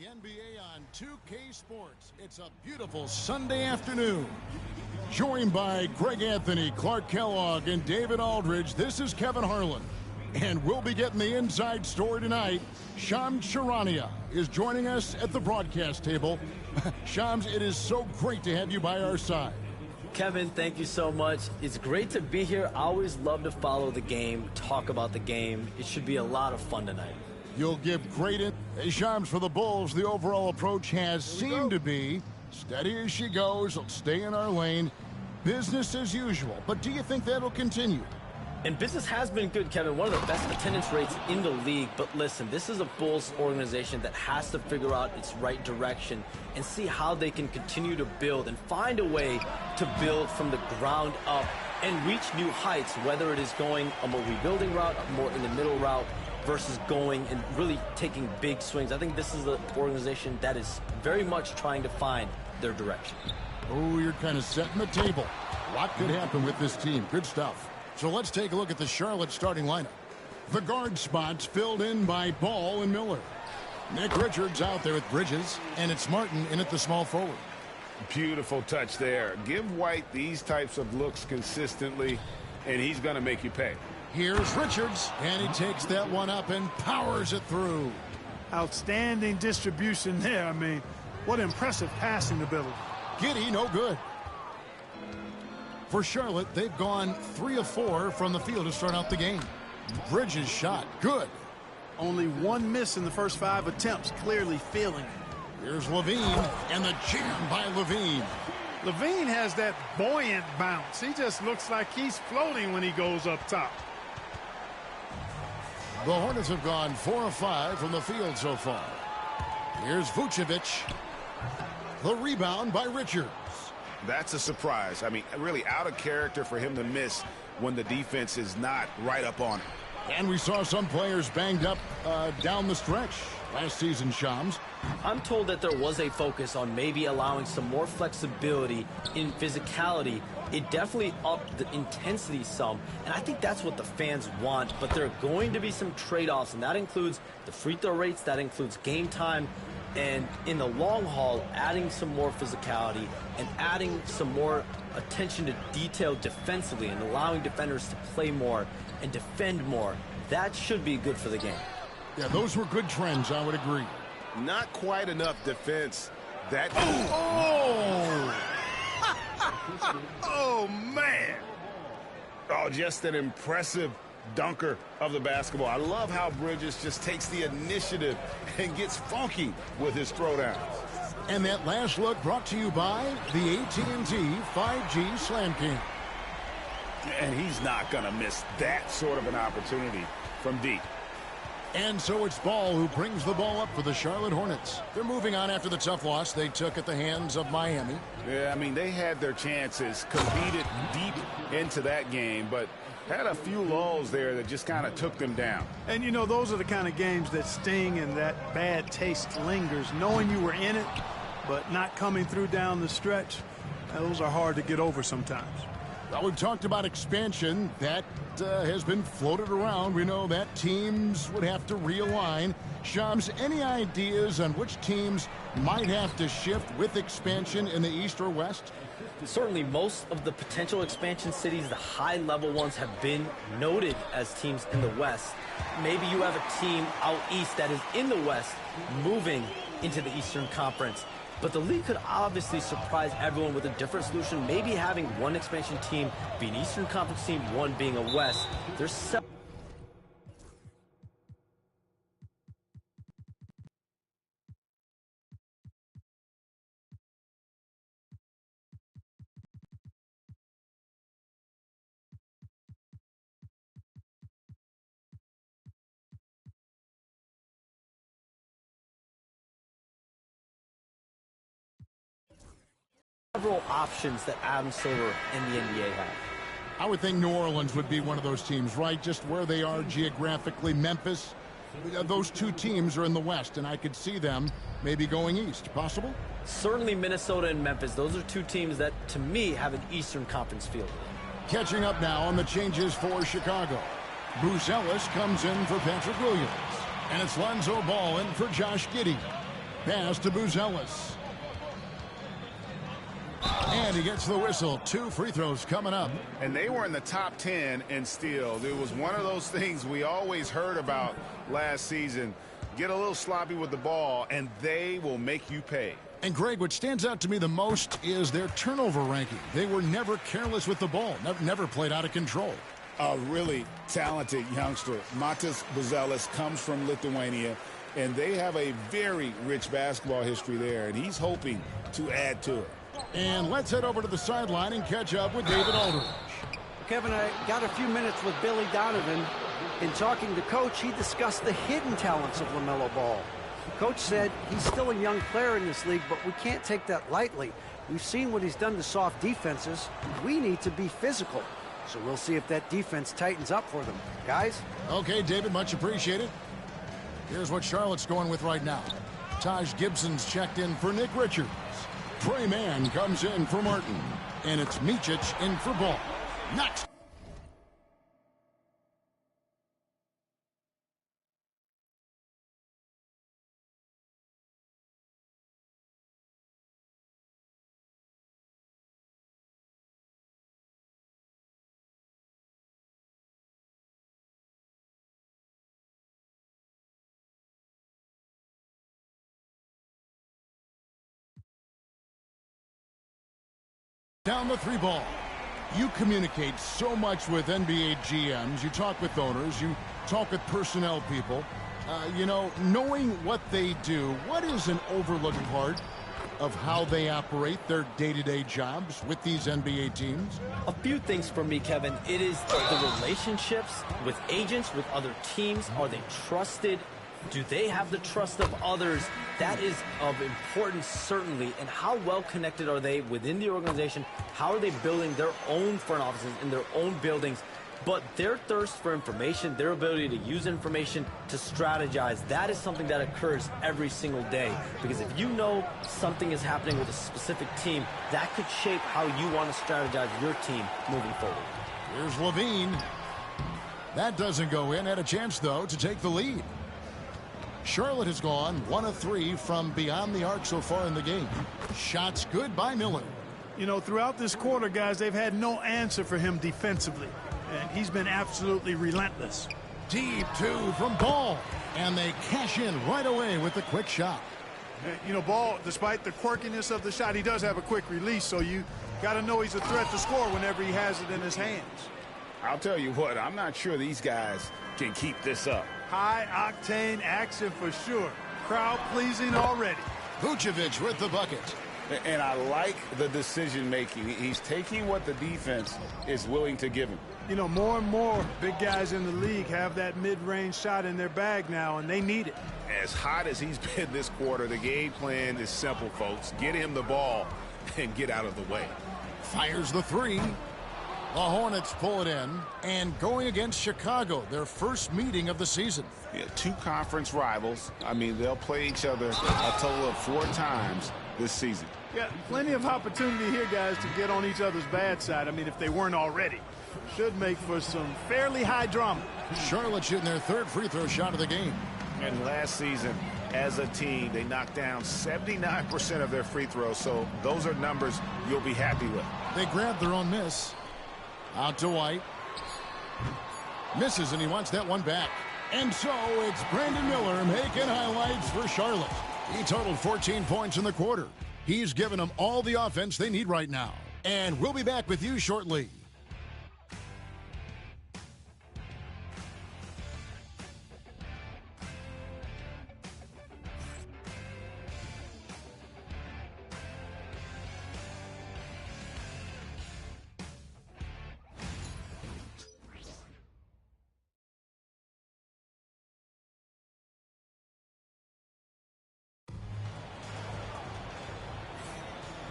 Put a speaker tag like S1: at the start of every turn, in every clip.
S1: NBA on 2K Sports. It's a beautiful Sunday afternoon. Joined by Greg Anthony, Clark Kellogg, and David Aldridge, this is Kevin Harlan. And we'll be getting the inside story tonight. Shams Charania is joining us at the broadcast table. Shams, it is so great to have you by our side.
S2: Kevin, thank you so much. It's great to be here. I always love to follow the game, talk about the game. It should be a lot of fun tonight.
S1: You'll give great Shams for the Bulls. The overall approach has seemed to be steady as she goes. Stay in our lane. Business as usual. But do you think that'll continue?
S2: And business has been good, Kevin. One of the best attendance rates in the league. But listen, this is a Bulls organization that has to figure out its right direction and see how they can continue to build and find a way to build from the ground up and reach new heights, whether it is going a more rebuilding route, a more in the middle route, versus going and really taking big swings. I think this is the organization that is very much trying to find their direction.
S1: Oh, you're kind of setting the table. What could happen with this team? Good stuff. So let's take a look at the Charlotte starting lineup. The guard spots filled in by Ball and Miller. Nick Richards out there with Bridges, and it's Martin in at the small forward.
S3: Beautiful touch there. Give White these types of looks consistently, and he's going to make you pay.
S1: Here's Richards, and he takes that one up and powers it through.
S4: Outstanding distribution there. I mean, what impressive passing ability.
S1: Giddey, no good. For Charlotte, they've gone 3 of 4 from the field to start out the game. Bridges shot, good.
S4: Only one miss in the first 5 attempts, clearly feeling it.
S1: Here's Levine, and the jam by Levine.
S4: Levine has that buoyant bounce. He just looks like he's floating when he goes up top.
S1: The Hornets have gone 4 of 5 from the field so far. Here's Vucevic. The rebound by Richards.
S3: That's a surprise. I mean, really out of character for him to miss when the defense is not right up on him.
S1: And we saw some players banged up down the stretch last season, Shams.
S2: I'm told that there was a focus on maybe allowing some more flexibility in physicality. It definitely upped the intensity some, and I think that's what the fans want. But there are going to be some trade-offs, and that includes the free throw rates, that includes game time, and in the long haul, adding some more physicality and adding some more attention to detail defensively and allowing defenders to play more and defend more. That should be good for the game.
S1: Yeah, those were good trends, I would agree.
S3: Not quite enough defense. That.
S1: Oh!
S3: Oh, man. Oh, just an impressive dunker of the basketball. I love how Bridges just takes the initiative and gets funky with his throwdowns.
S1: And that last look brought to you by the AT&T 5G Slam King.
S3: And he's not going to miss that sort of an opportunity from deep.
S1: And so it's Ball who brings the ball up for the Charlotte Hornets. They're moving on after the tough loss they took at the hands of Miami.
S3: Yeah, I mean, they had their chances, competed deep into that game, but had a few lulls there that just kind of took them down.
S4: And, you know, those are the kind of games that sting and that bad taste lingers. Knowing you were in it, but not coming through down the stretch, those are hard to get over sometimes.
S1: Well, we've talked about expansion. That has been floated around. We know that teams would have to realign. Shams, any ideas on which teams might have to shift with expansion in the East or West?
S2: Certainly, most of the potential expansion cities, the high-level ones, have been noted as teams in the West. Maybe you have a team out east that is in the West moving into the Eastern Conference. But the league could obviously surprise everyone with a different solution. Maybe having one expansion team be an Eastern Conference team, one being a West. There's several. Options that Adam Silver and the NBA have.
S1: I would think New Orleans would be one of those teams, right? Just where they are geographically. Memphis, those two teams are in the West, and I could see them maybe going east. Possible?
S2: Certainly Minnesota and Memphis. Those are two teams that, to me, have an Eastern Conference feel.
S1: Catching up now on the changes for Chicago. Bruce Ellis comes in for Patrick Williams. And it's Lonzo Ball in for Josh Giddey. Pass to Buzelis. And he gets the whistle. 2 free throws coming up.
S3: And they were in the top 10 in steals. It was one of those things we always heard about last season. Get a little sloppy with the ball, and they will make you pay.
S1: And, Greg, what stands out to me the most is their turnover ranking. They were never careless with the ball, never played out of control.
S3: A really talented youngster, Matas Buzelis, comes from Lithuania, and they have a very rich basketball history there, and he's hoping to add to it.
S1: And let's head over to the sideline and catch up with David Aldridge.
S5: Kevin, I got a few minutes with Billy Donovan. In talking to Coach, he discussed the hidden talents of LaMelo Ball. Coach said he's still a young player in this league, but we can't take that lightly. We've seen what he's done to soft defenses. We need to be physical. So we'll see if that defense tightens up for them. Guys?
S1: Okay, David, much appreciated. Here's what Charlotte's going with right now. Taj Gibson's checked in for Nick Richards. Trey Mann comes in for Martin. And it's Micic in for Ball. Next. Down the 3 ball. You communicate so much with NBA GMs. You talk with owners. You talk with personnel people. You know, knowing what they do, what is an overlooked part of how they operate their day-to-day jobs with these NBA teams?
S2: A few things for me, Kevin. It is the relationships with agents, with other teams. Are they trusted? Do they have the trust of others? That is of importance, certainly. And how well connected are they within the organization? How are they building their own front offices in their own buildings? But their thirst for information, their ability to use information, to strategize, that is something that occurs every single day. Because if you know something is happening with a specific team, that could shape how you want to strategize your team moving forward.
S1: Here's Levine. That doesn't go in. Had a chance, though, to take the lead. Charlotte has gone 1 of 3 from beyond the arc so far in the game. Shots good by Miller.
S4: You know, throughout this quarter, guys, they've had no answer for him defensively. And he's been absolutely relentless.
S1: Deep 2 from Ball. And they cash in right away with the quick shot.
S4: You know, Ball, despite the quirkiness of the shot, he does have a quick release. So you got to know he's a threat to score whenever he has it in his hands.
S3: I'll tell you what, I'm not sure these guys can keep this up.
S4: High-octane action for sure. Crowd-pleasing already.
S1: Vucevic with the bucket.
S3: And I like the decision-making. He's taking what the defense is willing to give him.
S4: You know, more and more big guys in the league have that mid-range shot in their bag now, and they need it.
S3: As hot as he's been this quarter, the game plan is simple, folks. Get him the ball and get out of the way.
S1: Fires the 3. The Hornets pull it in, and going against Chicago, their first meeting of the season.
S3: Yeah, 2 conference rivals. I mean, they'll play each other a total of 4 times this season.
S4: Yeah, plenty of opportunity here, guys, to get on each other's bad side. I mean, if they weren't already. Should make for some fairly high drama.
S1: Charlotte shooting their 3rd free throw shot of the game.
S3: And last season, as a team, they knocked down 79% of their free throws, so those are numbers you'll be happy with.
S1: They grabbed their own miss. Out to White. Misses, and he wants that one back. And so it's Brandon Miller making highlights for Charlotte. He totaled 14 points in the quarter. He's given them all the offense they need right now. And we'll be back with you shortly.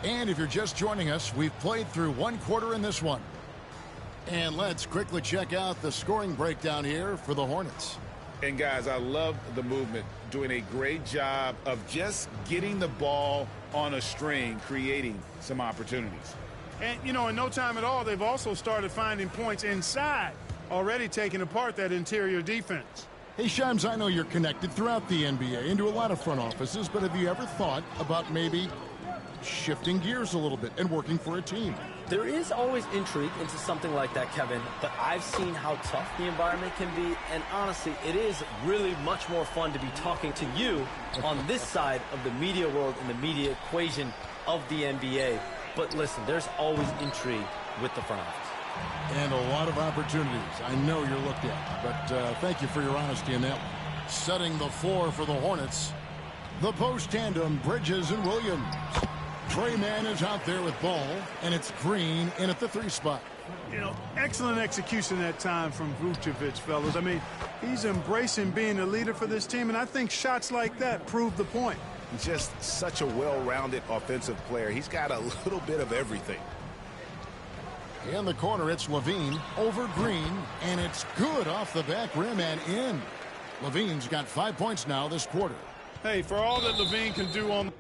S1: And if you're just joining us, we've played through 1 quarter in this one. And let's quickly check out the scoring breakdown here for the Hornets.
S3: And, guys, I love the movement, doing a great job of just getting the ball on a string, creating some opportunities.
S4: And, you know, in no time at all, they've also started finding points inside, already taking apart that interior defense.
S1: Hey, Shams, I know you're connected throughout the NBA into a lot of front offices, but have you ever thought about maybe shifting gears a little bit and working for a team?
S2: There is always intrigue into something like that, Kevin, but I've seen how tough the environment can be, and honestly, it is really much more fun to be talking to you on this side of the media world and the media equation of the NBA. But listen, there's always intrigue with the front office.
S1: And a lot of opportunities I know you're looked at, but thank you for your honesty in that one. Setting the floor for the Hornets, the post tandem, Bridges and Williams. Trey Mann is out there with ball, and it's Green in at the 3 spot.
S4: You know, excellent execution that time from Vucevic, fellas. I mean, he's embracing being a leader for this team, and I think shots like that prove the point.
S3: Just such a well-rounded offensive player. He's got a little bit of everything.
S1: In the corner, it's Levine over Green, and it's good off the back rim and in. Levine's got 5 points now this quarter.
S4: Hey, for all that Levine can do on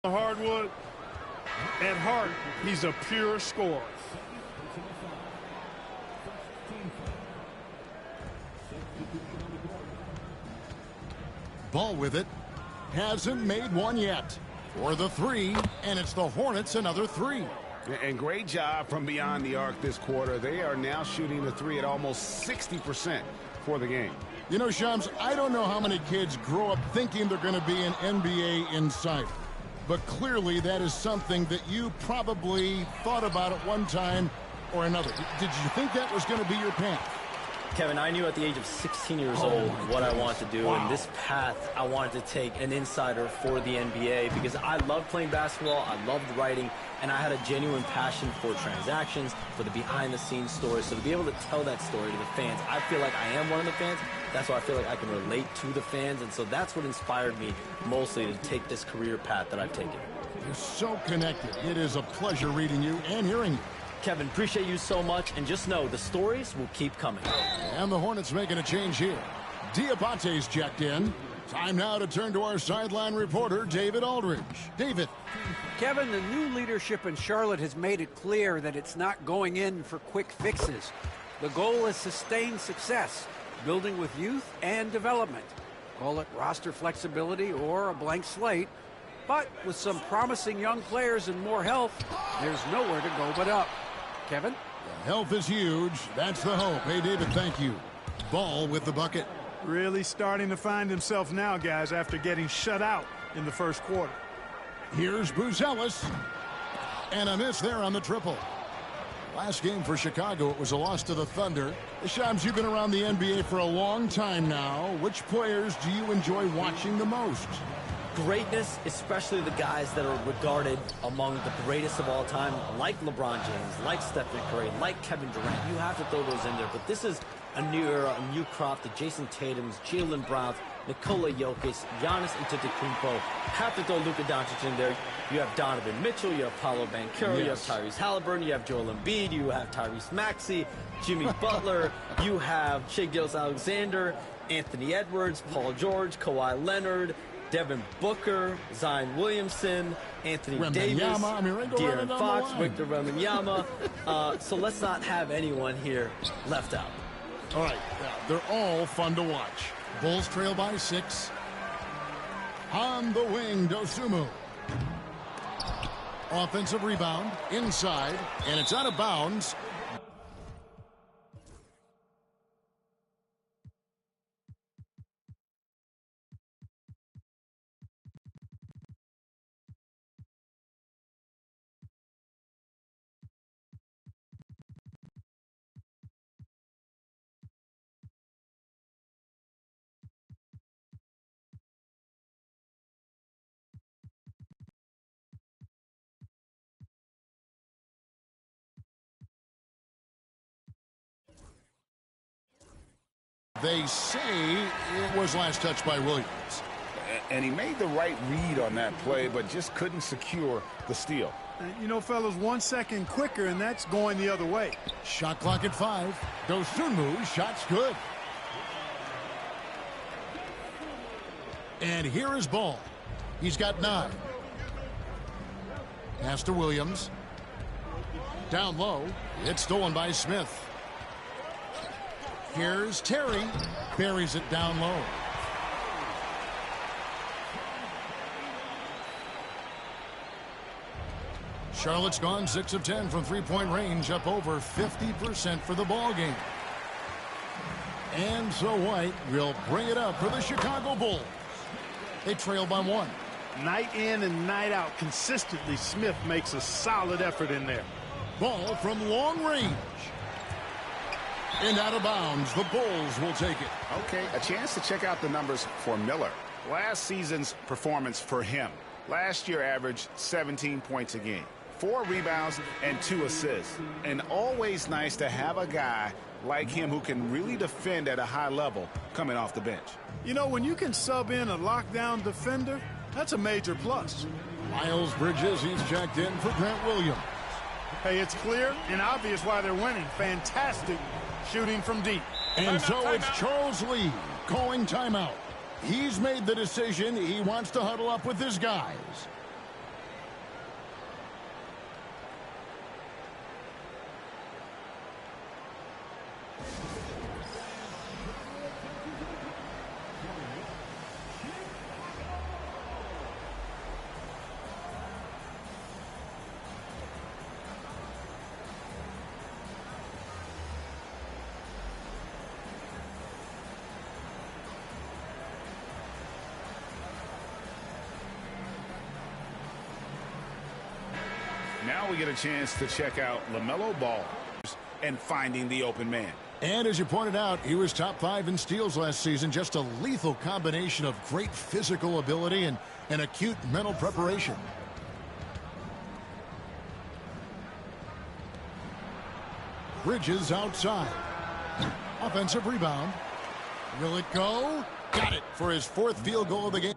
S4: the hardwood, at heart, he's a pure scorer.
S1: Ball with it. Hasn't made one yet. For the 3, and it's the Hornets another 3.
S3: And great job from beyond the arc this quarter. They are now shooting the 3 at almost 60% for the game.
S1: You know, Shams, I don't know how many kids grow up thinking they're going to be an NBA insider. But clearly that is something that you probably thought about at one time or another. Did you think that was going to be your path?
S2: Kevin, I knew at the age of 16 years old what I wanted to do, and this path I wanted to take an insider for the NBA because I loved playing basketball, I loved writing, and I had a genuine passion for transactions, for the behind-the-scenes stories. So to be able to tell that story to the fans, I feel like I am one of the fans. That's why I feel like I can relate to the fans, and so that's what inspired me mostly to take this career path that I've taken.
S1: You're so connected. It is a pleasure reading you and hearing you.
S2: Kevin, appreciate you so much, and just know the stories will keep coming.
S1: And the Hornets making a change here. Diabate's checked in. Time now to turn to our sideline reporter, David Aldridge. David.
S5: Kevin, the new leadership in Charlotte has made it clear that it's not going in for quick fixes. The goal is sustained success, building with youth and development. Call it roster flexibility or a blank slate. But with some promising young players and more health, there's nowhere to go but up. Kevin?
S1: Health is huge. That's the hope. Hey, David, thank you. Ball with the bucket.
S4: Really starting to find himself now, guys, after getting shut out in the first quarter.
S1: Here's Buzelis. And a miss there on the triple. Last game for Chicago, it was a loss to the Thunder. Shams, you've been around the NBA for a long time now. Which players do you enjoy watching the most?
S2: Greatness, especially the guys that are regarded among the greatest of all time, like LeBron James, like Stephen Curry, like Kevin Durant. You have to throw those in there. But this is a new era, a new crop. The Jason Tatums, Jaylen Browns, Nikola Jokic, Giannis Antetokounmpo. Have to throw Luka Doncic in there. You have Donovan Mitchell, you have Paolo Banchero, you have Tyrese Halliburton, you have Joel Embiid, you have Tyrese Maxey, Jimmy Butler, you have Shai Gilgeous-Alexander, Anthony Edwards, Paul George, Kawhi Leonard, Devin Booker, Zion Williamson, Anthony Davis, De'Aaron Fox, Victor Wembanyama. So let's not have anyone here left out.
S1: All right, they're all fun to watch. Bulls trail by 6. On the wing, Dosunmu. Offensive rebound, inside, and it's out of bounds. They say it was last touched by Williams.
S3: And he made the right read on that play, but just couldn't secure the steal.
S4: You know, fellas, 1 second quicker, and that's going the other way.
S1: Shot clock at 5. Dosunmu's shot's good. And here is Ball. He's got 9. Pass to Williams. Down low. It's stolen by Smith. Here's Terry. Buries it down low. Charlotte's gone 6 of 10 from three-point range, up over 50% for the ball game. And so White will bring it up for the Chicago Bulls. They trail by 1.
S4: Night in and night out, consistently, Smith makes a solid effort in there.
S1: Ball from long range. And out of bounds, the Bulls will take it.
S3: Okay, a chance to check out the numbers for Miller. Last season's performance for him. Last year averaged 17 points a game, 4 rebounds and 2 assists. And always nice to have a guy like him who can really defend at a high level coming off the bench.
S4: You know, when you can sub in a lockdown defender, that's a major plus.
S1: Miles Bridges, he's checked in for Grant Williams.
S4: Hey, it's clear and obvious why they're winning. Fantastic shooting from deep.
S1: And so it's Charles Lee calling timeout. He's made the decision. He wants to huddle up with his guys.
S3: Now we get a chance to check out LaMelo Ball and finding the open man.
S1: And as you pointed out, he was top 5 in steals last season. Just a lethal combination of great physical ability and acute mental preparation. Bridges outside. Offensive rebound. Will it go? Got it for his 4th field goal of the game.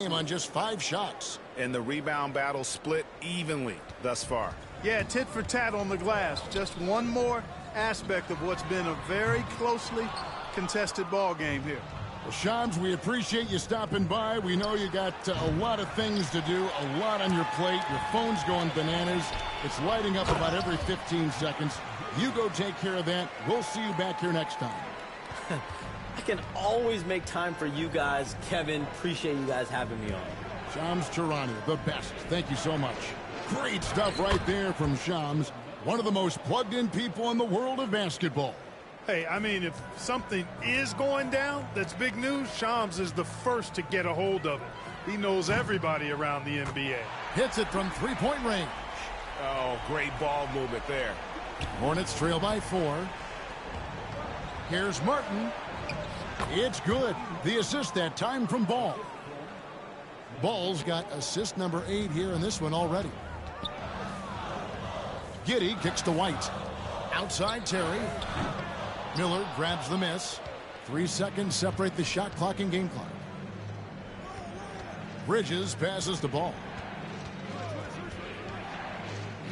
S1: On just 5 shots.
S3: And the rebound battle split evenly thus far.
S4: Yeah, tit for tat on the glass. Just one more aspect of what's been a very closely contested ball game here.
S1: Well, Shams, we appreciate you stopping by. We know you got a lot of things to do, a lot on your plate. Your phone's going bananas. It's lighting up about every 15 seconds. You go take care of that. We'll see you back here next time.
S2: I can always make time for you guys. Kevin, appreciate you guys having me on.
S1: Shams Charania, the best. Thank you so much. Great stuff right there from Shams, one of the most plugged-in people in the world of basketball.
S4: Hey, I mean, if something is going down that's big news, Shams is the first to get a hold of it. He knows everybody around the NBA.
S1: Hits it from three-point range.
S3: Oh, great ball movement there.
S1: Hornets trail by 4. Here's Martin. It's good. The assist that time from Ball. Ball's got assist number 8 here in this one already. Giddey kicks to White. Outside Terry. Miller grabs the miss. 3 seconds separate the shot clock and game clock. Bridges passes the ball.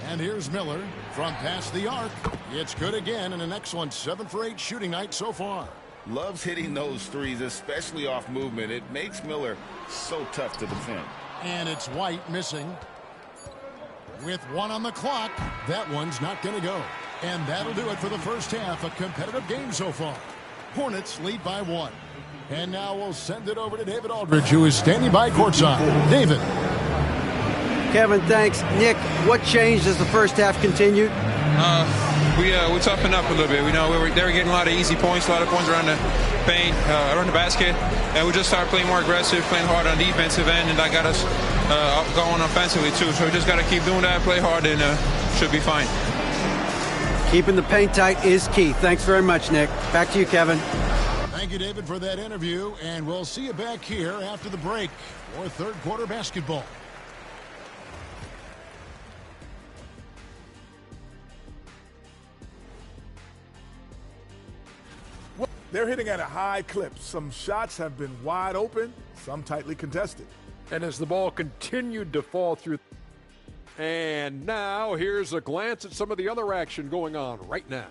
S1: And here's Miller from past the arc. It's good again, and an excellent 7 for 8 shooting night so far.
S3: Loves hitting those threes, especially off movement. It makes Miller so tough to defend.
S1: And it's White missing. With 1 on the clock, that one's not going to go. And that'll do it for the first half. A competitive game so far. Hornets lead by 1. And now we'll send it over to David Aldridge, who is standing by courtside. David.
S5: Kevin, thanks. Nick, what changed as the first half continued?
S6: We toughened up a little bit. They were getting a lot of easy points, a lot of points around the paint, around the basket, and we just started playing more aggressive, playing hard on the defensive end, and that got us going offensively too. So we just got to keep doing that, play hard, and should be fine.
S5: Keeping the paint tight is key. Thanks very much, Nick. Back to you, Kevin.
S1: Thank you, David, for that interview, and we'll see you back here after the break for third quarter basketball.
S7: They're hitting at a high clip. Some shots have been wide open, some tightly contested.
S8: And as the ball continued to fall through. And now here's a glance at some of the other action going on right now.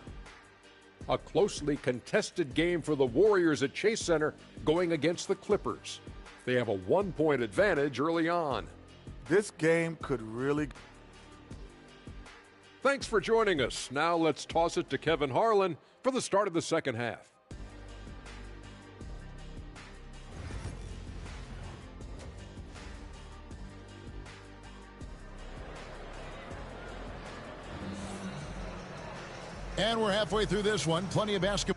S8: A closely contested game for the Warriors at Chase Center going against the Clippers. They have a 1-point advantage early on.
S7: This game could really...
S8: Thanks for joining us. Now let's toss it to Kevin Harlan for the start of the second half.
S1: And we're halfway through this one. Plenty of basketball.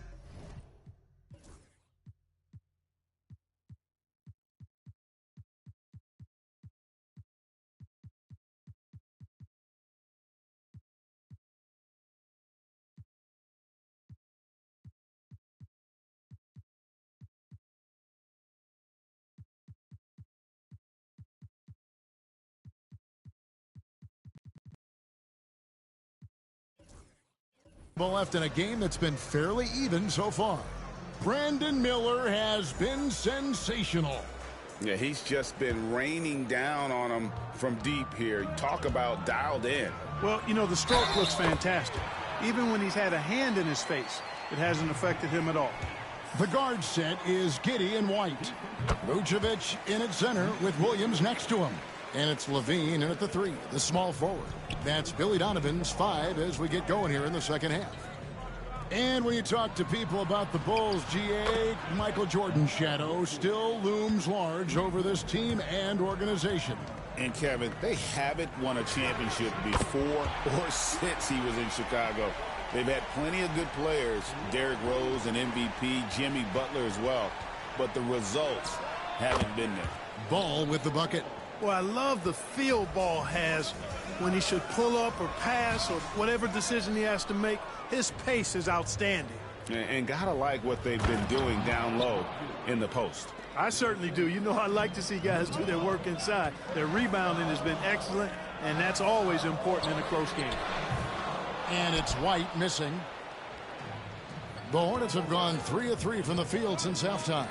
S1: Left in a game that's been fairly even so far. Brandon Miller has been sensational.
S3: Yeah, he's just been raining down on him from deep here. Talk about dialed in.
S4: Well, the stroke looks fantastic. Even when he's had a hand in his face, it hasn't affected him at all.
S1: The guard set is Giddey and White. Vucevic in at center with Williams next to him. And it's Levine in at the 3, the small forward. That's Billy Donovan's 5 as we get going here in the second half. And when you talk to people about the Bulls, GA, Michael Jordan's shadow still looms large over this team and organization.
S3: And Kevin, they haven't won a championship before or since he was in Chicago. They've had plenty of good players, Derrick Rose and MVP, Jimmy Butler as well. But the results haven't been there.
S1: Ball with the bucket.
S4: Well, I love the feel Ball has when he should pull up or pass or whatever decision he has to make. His pace is outstanding.
S3: And gotta like what they've been doing down low in the post.
S4: I certainly do. I like to see guys do their work inside. Their rebounding has been excellent, and that's always important in a close game.
S1: And it's White missing. The Hornets have gone 3 of 3 from the field since halftime.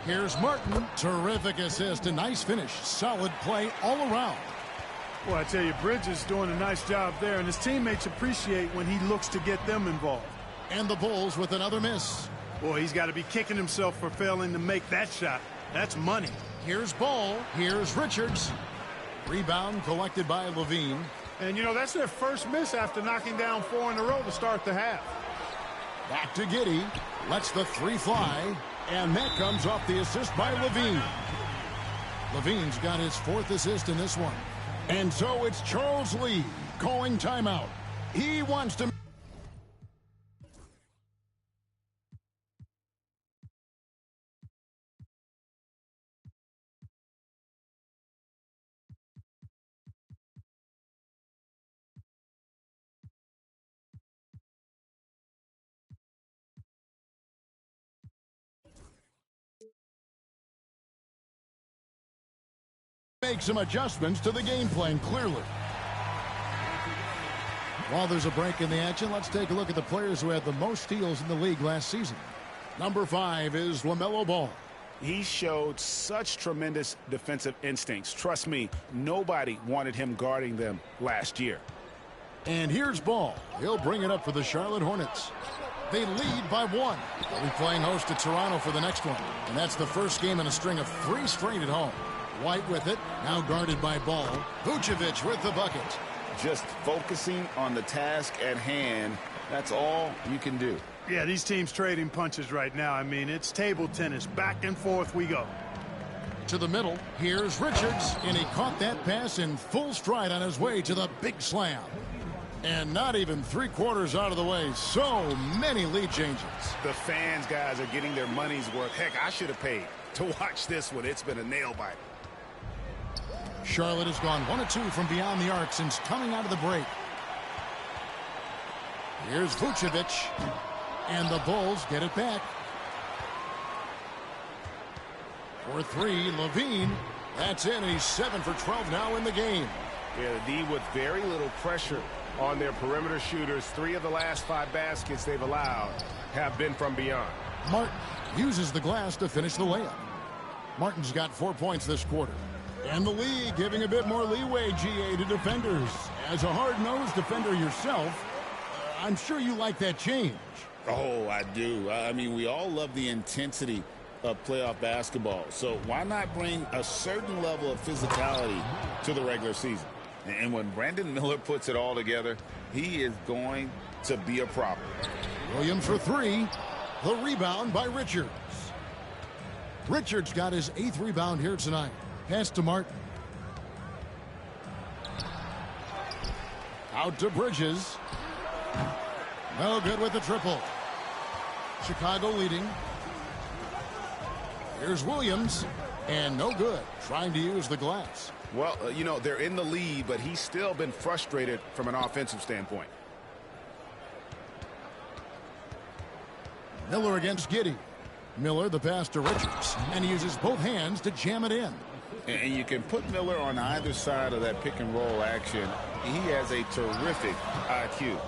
S1: Here's Martin. Terrific assist. A nice finish. Solid play all around.
S4: Well, I tell you, Bridges doing a nice job there, and his teammates appreciate when he looks to get them involved.
S1: And the Bulls with another miss.
S4: Boy, he's got to be kicking himself for failing to make that shot. That's money.
S1: Here's Ball. Here's Richards. Rebound collected by Levine.
S4: And, that's their first miss after knocking down 4 in a row to start the half.
S1: Back to Giddey. Lets the 3 fly. And that comes off the assist by Levine. Levine's got his 4th assist in this one. And so it's Charles Lee calling timeout. He wants to... make some adjustments to the game plan, clearly. While there's a break in the action, let's take a look at the players who had the most steals in the league last season. Number 5 is LaMelo Ball.
S3: He showed such tremendous defensive instincts. Trust me, nobody wanted him guarding them last year.
S1: And here's Ball. He'll bring it up for the Charlotte Hornets. They lead by 1. They'll be playing host to Toronto for the next one. And that's the first game in a string of 3 straight at home. White with it, now guarded by Ball. Vucevic with the bucket.
S3: just focusing on the task at hand. That's all you can do.
S4: Yeah, these teams trading punches right now. I mean, it's table tennis. Back and forth we go.
S1: To the middle, here's Richards, and he caught that pass in full stride on his way to the big slam. And not even 3/4 out of the way. So many lead changes.
S3: The fans, guys, are getting their money's worth. Heck, I should have paid to watch this one. It's been a nail-biter.
S1: Charlotte has gone 1 of 2 from beyond the arc since coming out of the break. Here's Vucevic, and the Bulls get it back. For 3, Levine. That's in, and he's 7 for 12 now in the game.
S3: Yeah, the D with very little pressure on their perimeter shooters. 3 of the last 5 baskets they've allowed have been from beyond.
S1: Martin uses the glass to finish the layup. Martin's got 4 points this quarter. And the league giving a bit more leeway, GA, to defenders. As a hard-nosed defender yourself, I'm sure you like that change.
S3: Oh, I do. I mean, we all love the intensity of playoff basketball. So why not bring a certain level of physicality to the regular season? And when Brandon Miller puts it all together, he is going to be a problem.
S1: Williams for 3. The rebound by Richards. Richards got his 8th rebound here tonight. Pass to Martin. Out to Bridges. No good with the triple. Chicago leading. Here's Williams. And no good. Trying to use the glass.
S3: Well, you know, they're in the lead, but he's still been frustrated from an offensive standpoint.
S1: Miller against Giddey. Miller the pass to Richards. And he uses both hands to jam it in.
S3: And you can put Miller on either side of that pick and roll action. He has a terrific IQ.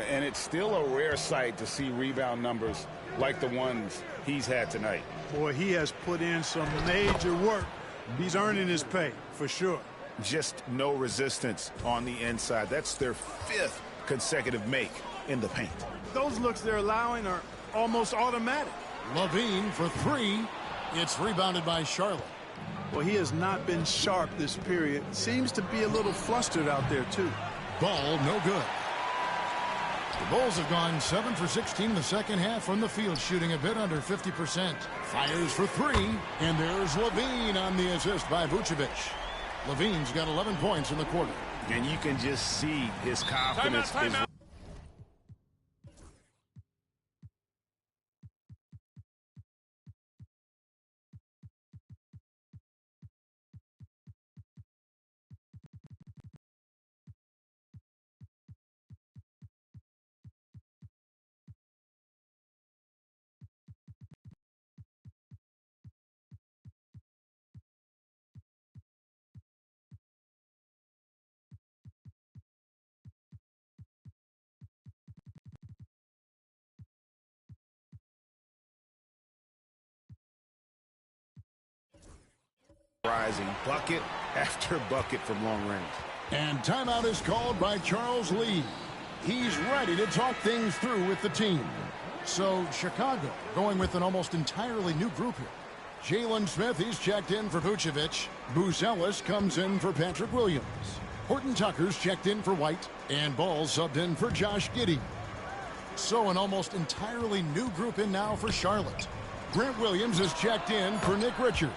S3: And it's still a rare sight to see rebound numbers like the ones he's had tonight.
S4: Boy, he has put in some major work. He's earning his pay, for sure.
S3: Just no resistance on the inside. That's their 5th consecutive make in the paint.
S4: Those looks they're allowing are almost automatic.
S1: Levine for 3. It's rebounded by Charlotte.
S4: Well, he has not been sharp this period. Seems to be a little flustered out there, too.
S1: Ball no good. The Bulls have gone 7 for 16 in the second half from the field, shooting a bit under 50%. Fires for 3, and there's Levine on the assist by Vucevic. Levine's got 11 points in the quarter.
S3: And you can just see his confidence is... rising bucket after bucket from long range.
S1: And timeout is called by Charles Lee. He's ready to talk things through with the team. So Chicago going with an almost entirely new group here. Jalen Smith, he's checked in for Vucevic. Booz Ellis comes in for Patrick Williams. Horton Tucker's checked in for White. And Ball subbed in for Josh Giddey. So an almost entirely new group in now for Charlotte. Grant Williams is checked in for Nick Richards.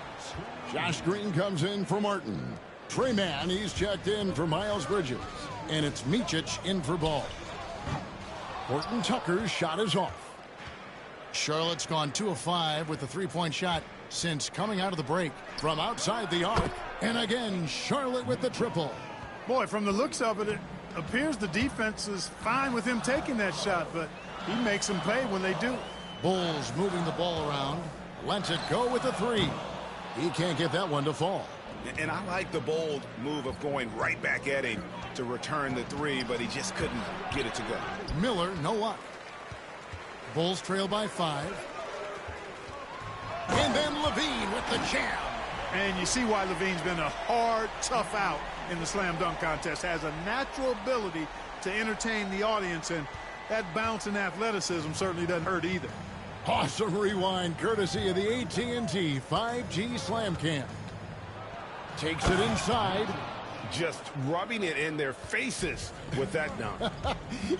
S1: Josh Green comes in for Martin. Trey Mann, he's checked in for Miles Bridges. And it's Micic in for Ball. Horton Tucker's shot is off. Charlotte's gone 2 of 5 with the 3-point shot since coming out of the break from outside the arc. And again, Charlotte with the triple.
S4: Boy, from the looks of it, it appears the defense is fine with him taking that shot, but he makes them pay when they do.
S1: Bulls moving the ball around. Lets it go with the 3. He can't get that one to fall.
S3: And I like the bold move of going right back at him to return the 3, but he just couldn't get it to go.
S1: Miller, no luck. Bulls trail by 5. And then Levine with the jam.
S4: And you see why Levine's been a hard, tough out in the slam dunk contest. Has a natural ability to entertain the audience, and that bounce and athleticism certainly doesn't hurt either.
S1: Awesome rewind courtesy of the AT&T 5G Slam Cam. Takes it inside.
S3: just rubbing it in their faces with that dunk.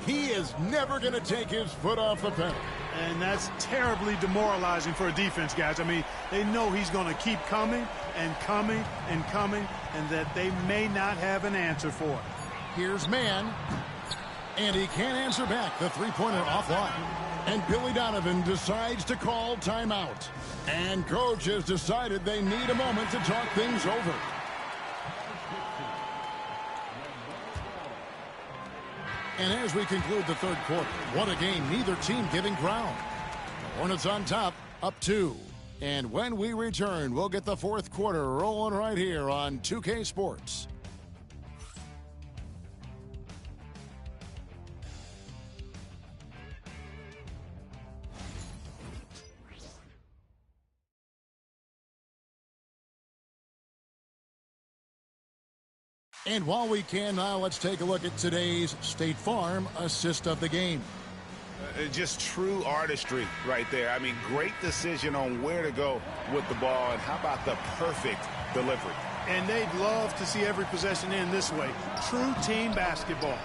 S1: He is never going to take his foot off the pedal.
S4: And that's terribly demoralizing for a defense, guys. I mean, they know he's going to keep coming and coming and coming, and that they may not have an answer for it.
S1: Here's man, and he can't answer back. The three-pointer offline. And Billy Donovan decides to call timeout. And coach has decided they need a moment to talk things over. And as we conclude the third quarter, what a game, neither team giving ground. The Hornets on top, up 2. And when we return, we'll get the fourth quarter rolling right here on 2K Sports. And while we can now, let's take a look at today's State Farm assist of the game.
S3: Just true artistry right there. I mean, great decision on where to go with the ball, and how about the perfect delivery?
S4: And they'd love to see every possession end this way. True team basketball.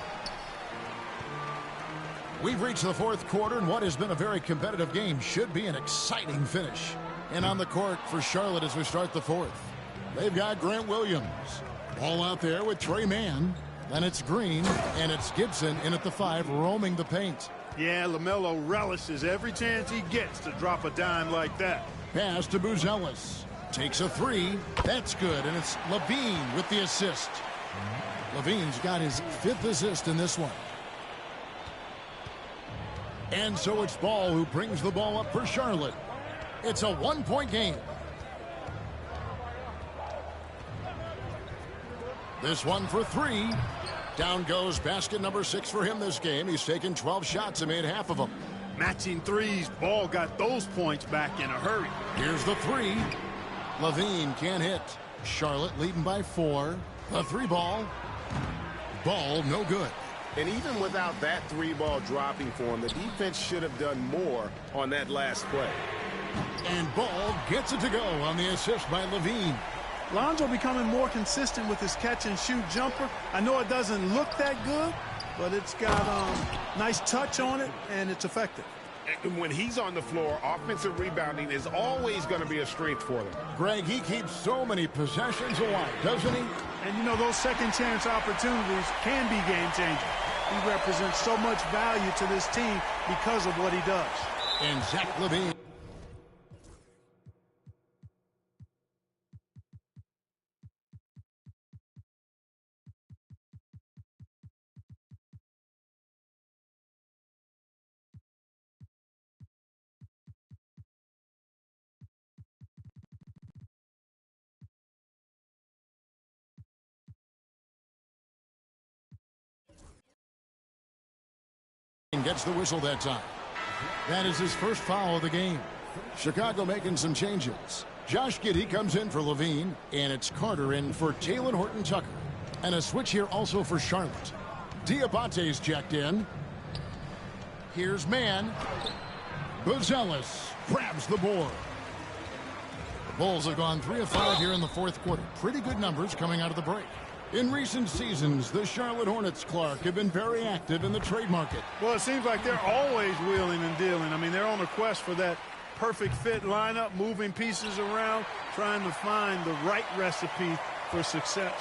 S1: We've reached the fourth quarter, and what has been a very competitive game should be an exciting finish. And on the court for Charlotte as we start the fourth, they've got Grant Williams. Ball out there with Trey Mann. Then it's Green, and it's Gibson in at the 5, roaming the paint.
S4: Yeah, LaMelo relishes every chance he gets to drop a dime like that.
S1: Pass to Buzelis. Takes a 3. That's good, and it's Levine with the assist. Levine's got his 5th assist in this one. And so it's Ball who brings the ball up for Charlotte. It's a 1-point game. This one for 3. Down goes basket number 6 for him this game. He's taken 12 shots and made half of them.
S4: Matching threes. Ball got those points back in a hurry.
S1: Here's the 3. Levine can't hit. Charlotte leading by 4. The 3 ball. Ball no good.
S3: And even without that 3-ball dropping for him, the defense should have done more on that last play.
S1: And Ball gets it to go on the assist by Levine.
S4: Lonzo becoming more consistent with his catch-and-shoot jumper. I know it doesn't look that good, but it's got nice touch on it, and it's effective.
S3: And when he's on the floor, offensive rebounding is always going to be a strength for them.
S1: Greg, he keeps so many possessions alive, doesn't he?
S4: And, you know, those second-chance opportunities can be game-changing. He represents so much value to this team because of what he does.
S1: And Zach Levine. Gets the whistle that time. That is his first foul of the game. Chicago making some changes. Josh Giddey comes in for Levine, and it's Carter in for Talen Horton-Tucker. And a switch here also for Charlotte. Diabate's checked in. Here's Mann. Buzelis grabs the board. The Bulls have gone 3 of 5 here in the fourth quarter. Pretty good numbers coming out of the break. In recent seasons, the Charlotte Hornets, Clark, have been very active in the trade market.
S4: Well, it seems like they're always wheeling and dealing. I mean, they're on a quest for that perfect fit lineup, moving pieces around, trying to find the right recipe for success.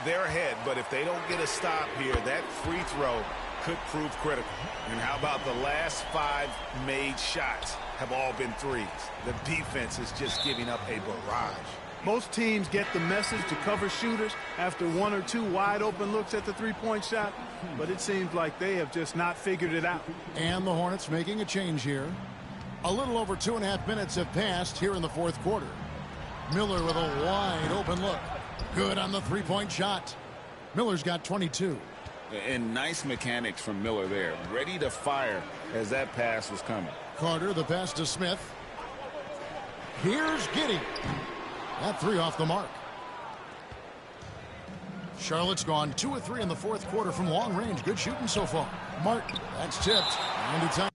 S3: They're ahead, but if they don't get a stop here, that free throw could prove critical. And how about the last 5 made shots have all been threes? The defense is just giving up a barrage.
S4: Most teams get the message to cover shooters after 1 or 2 wide open looks at the three-point shot, but it seems like they have just not figured it out.
S1: And the Hornets making a change here. A little over 2.5 minutes have passed here in the fourth quarter. Miller with a wide open look. Good on the three-point shot. Miller's got 22.
S3: And nice mechanics from Miller there. Ready to fire as that pass was coming.
S1: Carter, the pass to Smith. Here's Giddey. That 3 off the mark. Charlotte's gone 2 of 3 in the fourth quarter from long range. Good shooting so far. Martin, that's tipped. 90 time.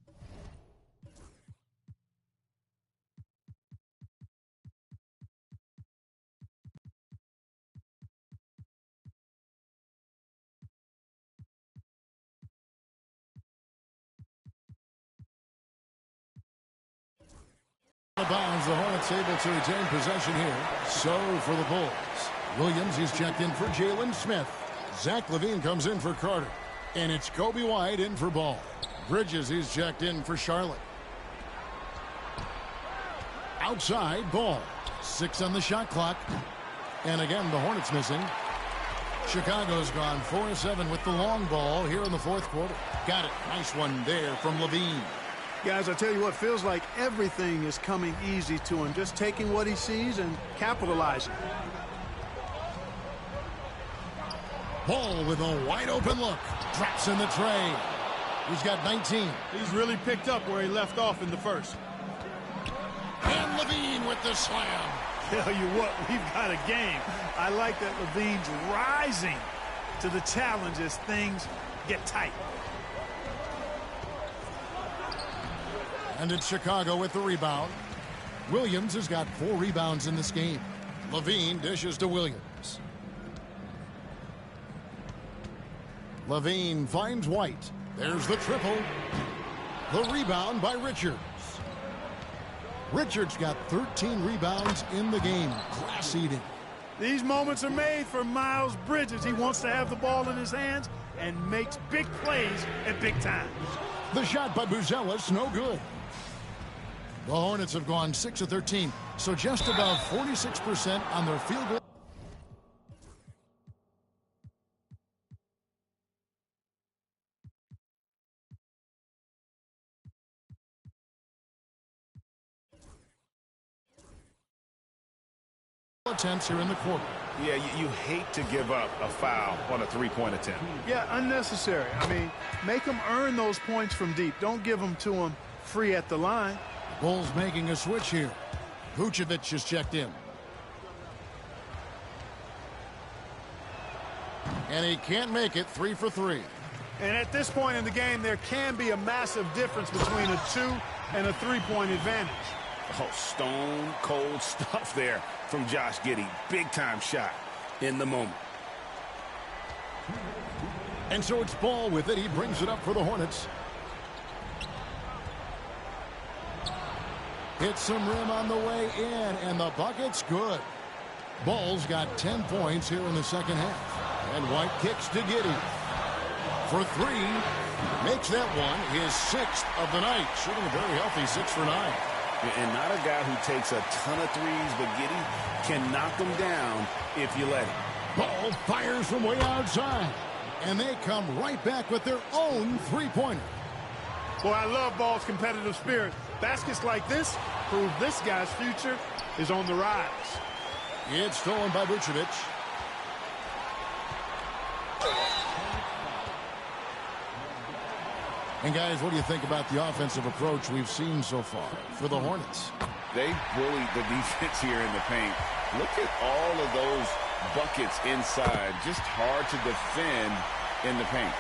S1: Bounds, the Hornets able to retain possession here. So for the Bulls. Williams, he's checked in for Jalen Smith. Zach LaVine comes in for Carter. And it's Kobe White in for Ball. Bridges, he's checked in for Charlotte. Outside, Ball. 6 on the shot clock. And again, the Hornets missing. Chicago's gone 4-7 with the long ball here in the fourth quarter. Got it. Nice one there from LaVine.
S4: Guys, I tell you what, feels like everything is coming easy to him. Just taking what he sees and capitalizing.
S1: Ball with a wide open look. Drops in the tray. He's got 19.
S4: He's really picked up where he left off in the first.
S1: And LaVine with the slam.
S4: Tell you what, we've got a game. I like that LaVine's rising to the challenge as things get tight.
S1: And it's Chicago with the rebound. Williams has got 4 rebounds in this game. LaVine dishes to Williams. LaVine finds White. There's the triple. The rebound by Richards. Richards got 13 rebounds in the game. Class eating.
S4: These moments are made for Miles Bridges. He wants to have the ball in his hands and makes big plays at big times.
S1: The shot by Buzelis, no good. The Hornets have gone 6 of 13, so just above 46% on their field goal. Attempts here in the quarter.
S3: Yeah, you hate to give up a foul on a three-point attempt.
S4: Yeah, unnecessary. I mean, make them earn those points from deep. Don't give them to them free at the line.
S1: Bulls making a switch here. Vucevic is checked in. And he can't make it. 3 for 3.
S4: And at this point in the game, there can be a massive difference between a 2 and a 3-point advantage.
S3: Oh, stone cold stuff there from Josh Giddey. Big time shot in the moment.
S1: And so it's Ball with it. He brings it up for the Hornets. Hits some rim on the way in, and the bucket's good. Ball's got 10 points here in the second half. And White kicks to Giddey. For 3. Makes that one his 6th of the night. Shooting a very healthy 6 for 9.
S3: And not a guy who takes a ton of threes, but Giddey can knock them down if you let him.
S1: Ball fires from way outside. And they come right back with their own three-pointer.
S4: Boy, I love Ball's competitive spirit. Baskets like this prove this guy's future is on the rise.
S1: It's stolen by Vucevic. And guys, what do you think about the offensive approach we've seen so far for the Hornets?
S3: They bullied the defense here in the paint. Look at all of those buckets inside. Just hard to defend in the paint.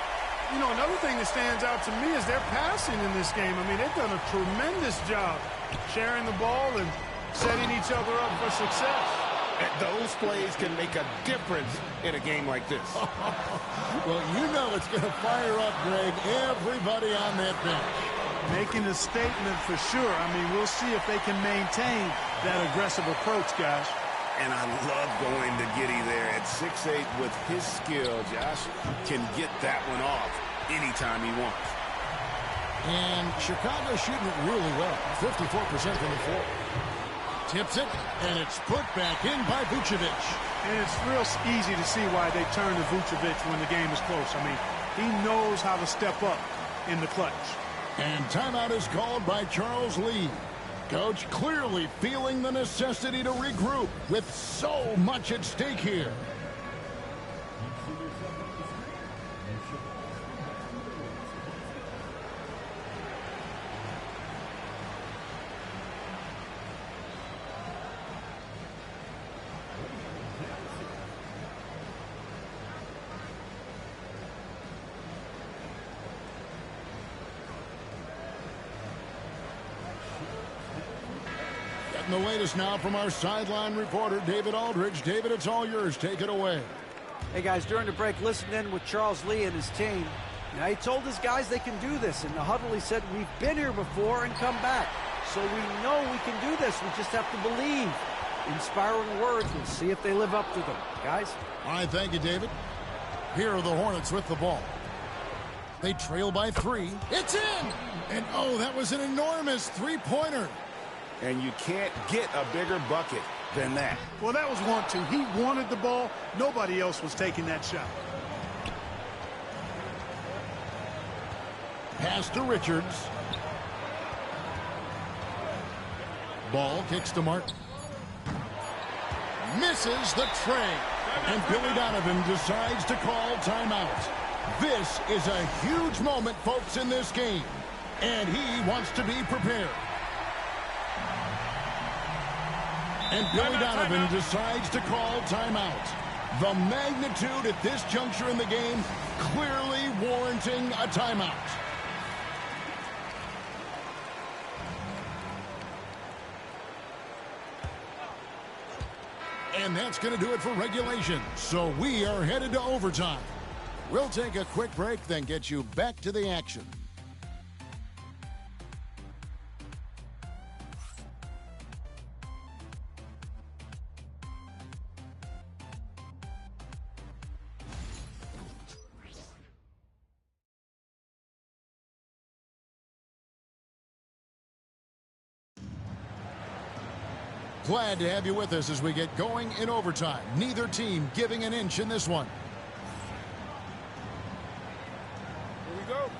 S4: You know, another thing that stands out to me is their passing in this game. I mean, they've done a tremendous job sharing the ball and setting each other up for success.
S3: And those plays can make a difference in a game like this.
S1: Well, you know it's going to fire up, Greg, everybody on that bench.
S4: Making a statement for sure. I mean, we'll see if they can maintain that aggressive approach, guys.
S3: And I love going to Giddey there at 6'8" with his skill. Josh can get that one off anytime he wants.
S1: And Chicago shooting it really well. 54% from the floor. Tips it, and it's put back in by Vucevic.
S4: And it's real easy to see why they turn to Vucevic when the game is close. I mean, he knows how to step up in the clutch.
S1: And timeout is called by Charles Lee. Coach clearly feeling the necessity to regroup with so much at stake here. The latest now from our sideline reporter, David Aldridge. David, it's all yours. Take it away.
S5: Hey, guys, during the break, listen in with Charles Lee and his team. Now, he told his guys they can do this. In the huddle, he said, we've been here before and come back. So we know we can do this. We just have to believe. Inspiring words. We'll see if they live up to them. Guys?
S1: All right, thank you, David. Here are the Hornets with the ball. They trail by 3. It's in! And, oh, that was an enormous three-pointer.
S3: And you can't get a bigger bucket than that.
S4: Well, that was 1-2. He wanted the ball. Nobody else was taking that shot.
S1: Pass to Richards. Ball kicks to Martin. Misses the tray. And Billy Donovan decides to call timeout. This is a huge moment, folks, in this game. And he wants to be prepared. And Billy Donovan decides to call timeout. The magnitude at this juncture in the game clearly warranting a timeout. And that's going to do it for regulation. So we are headed to overtime. We'll take a quick break, then get you back to the action. Glad to have you with us as we get going in overtime. Neither team giving an inch in this one.
S7: Here we go.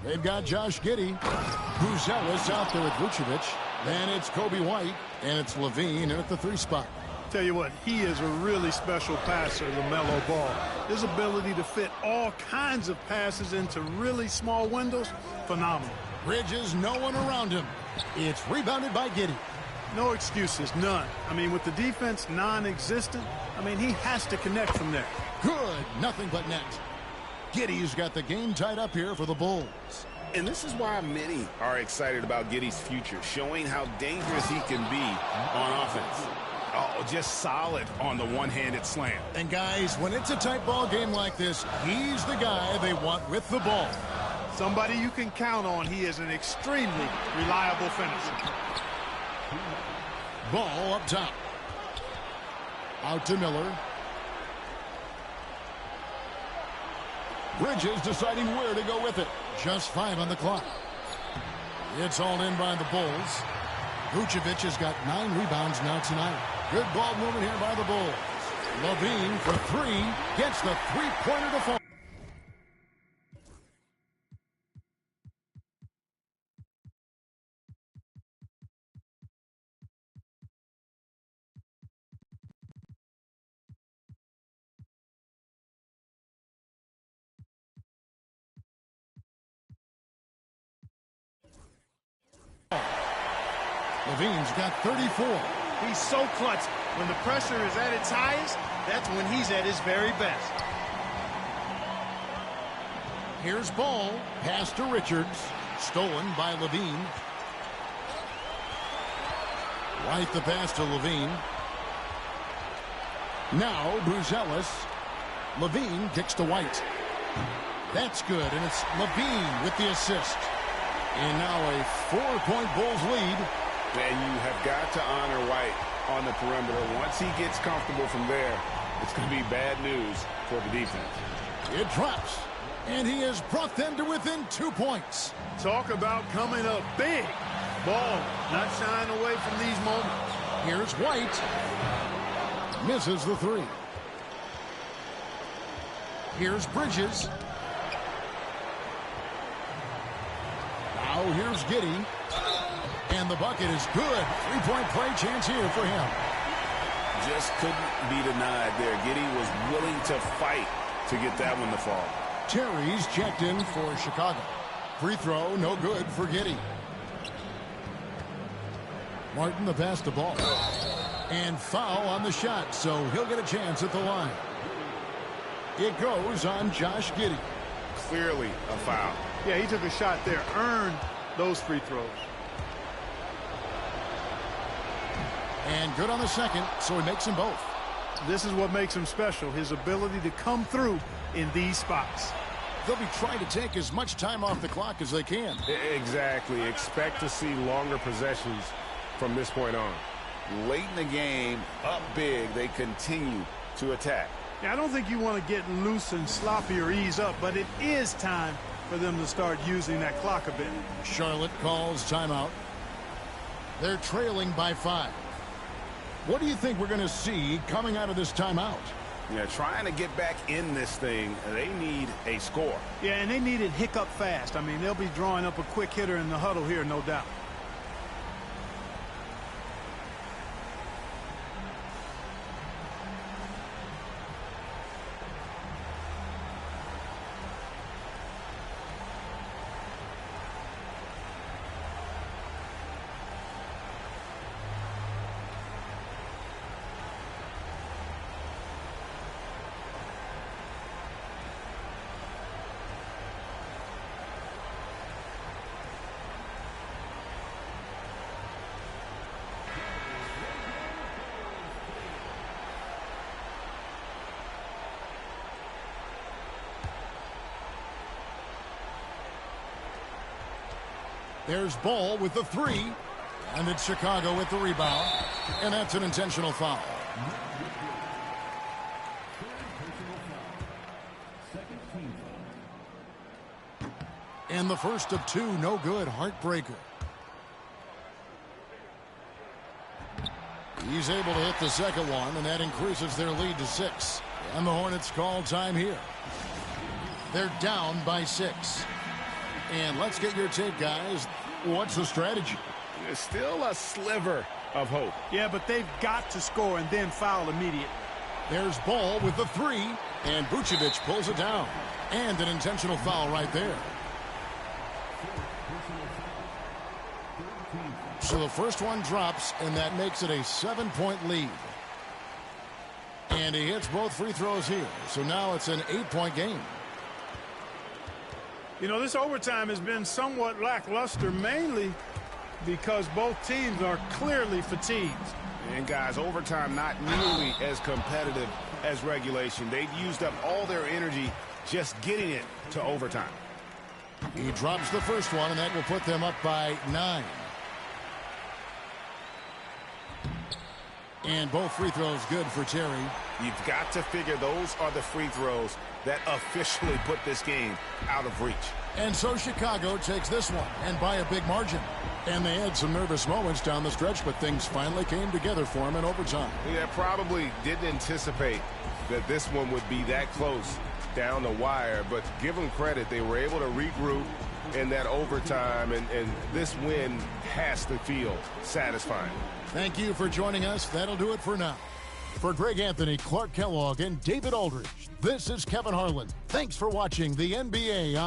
S1: They've got Josh Giddey. Buzelis out there with Vucevic. Then it's Kobe White. And it's Levine at the 3 spot.
S4: Tell you what, he is a really special passer, LaMelo Ball. His ability to fit all kinds of passes into really small windows, phenomenal.
S1: Bridges, no one around him. It's rebounded by Giddey.
S4: No excuses, none. I mean, with the defense non-existent, I mean, he has to connect from there.
S1: Good, nothing but net. Giddey's got the game tied up here for the Bulls.
S3: And this is why many are excited about Giddey's future, showing how dangerous he can be on offense. Oh, just solid on the one-handed slam.
S1: And guys, when it's a tight ball game like this, he's the guy they want with the ball.
S4: Somebody you can count on. He is an extremely reliable finisher.
S1: Ball up top. Out to Miller. Bridges deciding where to go with it. Just 5 on the clock. It's all in by the Bulls. Vucevic has got 9 rebounds now tonight. Good ball movement here by the Bulls. Levine for 3. Gets the three-pointer to fall. Levine's got 34.
S4: He's so clutch. When the pressure is at its highest, that's when he's at his very best.
S1: Here's Ball. Pass to Richards. Stolen by Levine. White the pass to Levine. Now Buzelis. Levine kicks to White. That's good, and it's Levine with the assist. And now a 4-point Bulls lead.
S3: And you have got to honor White on the perimeter. Once he gets comfortable from there, it's going to be bad news for the defense.
S1: It drops, and he has brought them to within 2 points.
S4: Talk about coming up big. Ball not shying away from these moments.
S1: Here's White. Misses the 3. Here's Bridges. Now here's Giddey. And the bucket is good. 3-point play chance here for him.
S3: Just couldn't be denied there. Giddey was willing to fight to get that one to fall.
S1: Terry's checked in for Chicago. Free throw, no good for Giddey. Martin the pass to Ball. And foul on the shot, so he'll get a chance at the line. It goes on Josh Giddey.
S3: Clearly a foul.
S4: Yeah, he took a shot there, earned those free throws.
S1: And good on the second, so he makes them both.
S4: This is what makes him special, his ability to come through in these spots.
S1: they'll be trying to take as much time off the clock as they can.
S9: Exactly. Expect to see longer possessions from this point on.
S3: Late in the game, up big, they continue to attack.
S4: Yeah, I don't think you want to get loose and sloppy or ease up, but it is time for them to start using that clock a bit.
S1: Charlotte calls timeout. They're trailing by 5. What do you think we're going to see coming out of this timeout?
S3: Yeah, trying to get back in this thing, they need a score.
S4: Yeah, and they need it hiccup fast. I mean, they'll be drawing up a quick hitter in the huddle here, no doubt.
S1: There's Ball with the 3, and it's Chicago with the rebound, and that's an intentional foul. And the first of 2, no good, heartbreaker. He's able to hit the second one, and that increases their lead to 6. And the Hornets call time here. They're down by 6. And let's get your take, guys. What's the strategy?
S3: There's still a sliver of hope.
S4: Yeah, but they've got to score and then foul immediately.
S1: There's Ball with the 3, and Vucevic pulls it down. And an intentional foul right there. So the first one drops, and that makes it a 7-point lead. And he hits both free throws here. So now it's an 8-point game.
S4: You know, this overtime has been somewhat lackluster, mainly because both teams are clearly fatigued.
S3: And guys, overtime not nearly as competitive as regulation. They've used up all their energy just getting it to overtime.
S1: He drops the first one, and that will put them up by 9. And both free throws good for Terry.
S3: You've got to figure those are the free throws that officially put this game out of reach.
S1: And so Chicago takes this one, and by a big margin. And they had some nervous moments down the stretch, but things finally came together for them in overtime.
S3: Yeah, probably didn't anticipate that this one would be that close down the wire, but give them credit. They were able to regroup in that overtime, and this win has to feel satisfying.
S1: Thank you for joining us. That'll do it for now. For Greg Anthony, Clark Kellogg, and David Aldridge, this is Kevin Harlan. Thanks for watching the NBA.